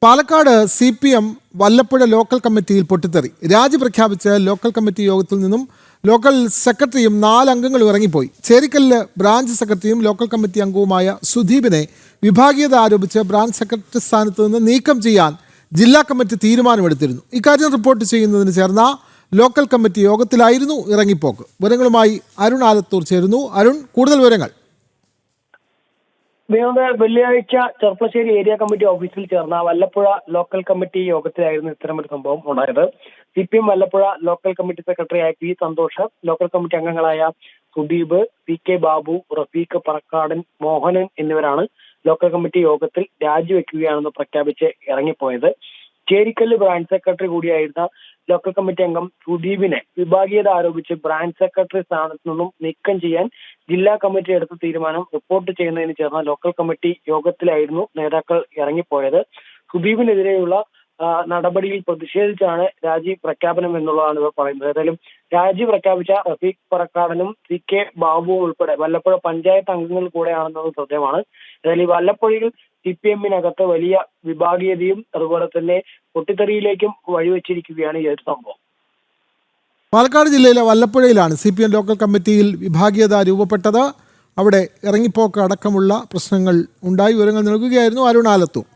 Palakkad CPM Vallappuzha local കമ്മിറ്റിയിൽ പൊട്ടിത്തെറി. രാജി പ്രഖ്യാപിച്ച് ലോക്കൽ കമ്മിറ്റി യോഗത്തിൽ നിന്നും ലോക്കൽ സെക്രട്ടറിയും 4 അംഗങ്ങളും ഇറങ്ങിപ്പോയി. ചേരിക്കല്ല് ബ്രാഞ്ച് സെക്രട്ടറിയും ലോക്കൽ കമ്മിറ്റി അംഗവുമായ സുദീപിനെ വിഭാഗീയത ആരോപിച്ച് ബ്രാഞ്ച് സെക്രട്ടറി സ്ഥാനത്ത് നിന്ന് നീക്കം ചെയ്യാൻ ജില്ലാ കമ്മിറ്റി തീരുമാനമെടുത്തിരുന്നു. ഇക്കാര്യം റിപ്പോർട്ട് ചെയ്യുന്നതിന് ചേർന്ന ലോക്കൽ കമ്മിറ്റി യോഗത്തിലായിരുന്നു ഇറങ്ങിപ്പോക്ക്. വിവരങ്ങളുമായി അരുൺ ആലത്തൂർ ചേരുന്നു. അരുൺ, കൂടുതൽ വിവരങ്ങൾ. വെള്ളിയാഴ്ച ചെർപ്പശ്ശേരി ഏരിയ കമ്മിറ്റി ഓഫീസിൽ ചേർന്ന വല്ലപ്പുഴ ലോക്കൽ കമ്മിറ്റി യോഗത്തിലായിരുന്നു ഇത്തരമൊരു സംഭവം ഉണ്ടായത്. CPM വല്ലപ്പുഴ ലോക്കൽ കമ്മിറ്റി സെക്രട്ടറിയായ P സന്തോഷ്, ലോക്കൽ കമ്മിറ്റി അംഗങ്ങളായ സുദീപ്, PK ബാബു, റഫീഖ് പറക്കാടൻ, മോഹനൻ എന്നിവരാണ് ലോക്കൽ കമ്മിറ്റി യോഗത്തിൽ രാജിവെക്കുകയാണെന്ന് പ്രഖ്യാപിച്ച് ഇറങ്ങിപ്പോയത്. Cherikkallu branch secretary കൂടിയായിരുന്ന local committee അംഗം സുദീപിനെ വിഭാഗീയത ആരോപിച്ച് ബ്രാഞ്ച് സെക്രട്ടറി സ്ഥാനത്ത് നിന്നും നീക്കം ചെയ്യാൻ ജില്ലാ കമ്മിറ്റി എടുത്ത തീരുമാനം റിപ്പോർട്ട് ചെയ്യുന്നതിന് ചേർന്ന ലോക്കൽ കമ്മിറ്റി യോഗത്തിലായിരുന്നു നേതാക്കൾ ഇറങ്ങിപ്പോയത്. സുദീപിനെതിരെയുള്ള നടപടിയിൽ പ്രതിഷേധിച്ചാണ് രാജി പ്രഖ്യാപനം എന്നുള്ളതാണ് ഇവർ പറയുന്നത്. ഏതായാലും രാജി പ്രഖ്യാപിച്ച റഫീഖ് പറക്കാടനും CK ബാബുവും ഉൾപ്പെടെ വല്ലപ്പുഴ പഞ്ചായത്ത് അംഗങ്ങൾ കൂടെയാണെന്നത് ശ്രദ്ധേയമാണ്. ഏതായാലും ഈ വല്ലപ്പുഴയിൽ CPM-നകത്ത് വലിയ വിഭാഗീയതയും അതുപോലെ തന്നെ പൊട്ടിത്തെറിയിലേക്കും വഴിവെച്ചിരിക്കുകയാണ് ഈ ഒരു സംഭവം. പാലക്കാട് ജില്ലയിലെ വല്ലപ്പുഴയിലാണ് CPM ലോക്കൽ കമ്മിറ്റിയിൽ വിഭാഗീയത രൂപപ്പെട്ടത്. അവിടെ ഇറങ്ങിപ്പോക്ക് അടക്കമുള്ള പ്രശ്നങ്ങൾ ഉണ്ടായി. വിവരങ്ങൾ നൽകുകയായിരുന്നു അരുൺ ആലത്തൂർ.